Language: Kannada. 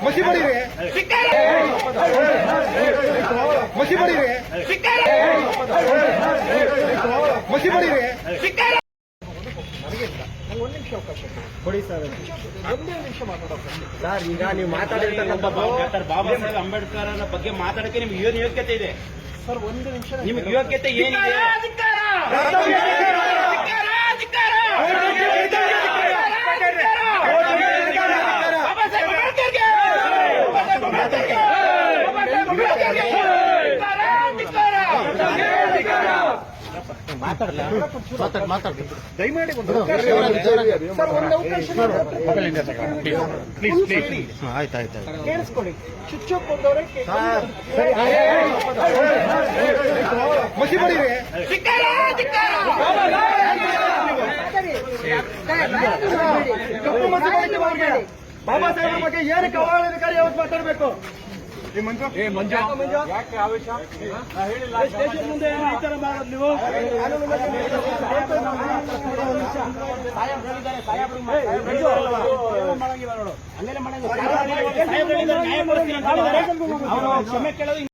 ಮಸಿ ಬಡೀರಿ ಮಸಿ ಬಡೀರಿ ಮಸಿ ಬಡೀರಿ ಒಂದು ನಿಮಿಷ ಅವಕಾಶ ಕೊಡಿ ಸರ್. ಒಂದೇ ನಿಮಿಷ ಮಾತಾಡೋಕೆ ಸರ್. ಈಗ ನೀವು ಮಾತಾಡಿರ್ತಕ್ಕಂಥ ಡಾಕ್ಟರ್ ಬಾಬಾ ಸಾಹೇಬ್ ಅಂಬೇಡ್ಕರ್ ಬಗ್ಗೆ ಮಾತಾಡಕ್ಕೆ ನಿಮ್ಗೆ ಏನು ಯೋಗ್ಯತೆ ಇದೆ ಸರ್? ಒಂದು ನಿಮಿಷ ನಿಮ್ಗೆ ಯೋಗ್ಯತೆ ಏನಿದೆ? ದಯಮಾಡಿ ಒಂದು ಅವಕಾಶ ಆಯ್ತಾಯ್ತು ಕೇಳಿಸ್ಕೊಳ್ಳಿ. ಚುಚ್ಚೋಕ್ ಹೋದವ್ರೆ ಮಸಿ ಬಡೀರಿ ಬಾಬಾ ಸಾಹೇಬ್ ಬಗ್ಗೆ ಏನಕ್ಕೆ ಅವಹೇಳನಕಾರಿ ಯಾವತ್ತು ಮಾತಾಡಬೇಕು? ಯಾಕೆ ಆವೇಶ ಹೇಳಿಲ್ಲ? ಸ್ಟೇಷನ್ ಮುಂದೆ ಈ ತರ ಮಾಡೋದು ನೀವು? ಕ್ಷಮೆ ಕೇಳೋದು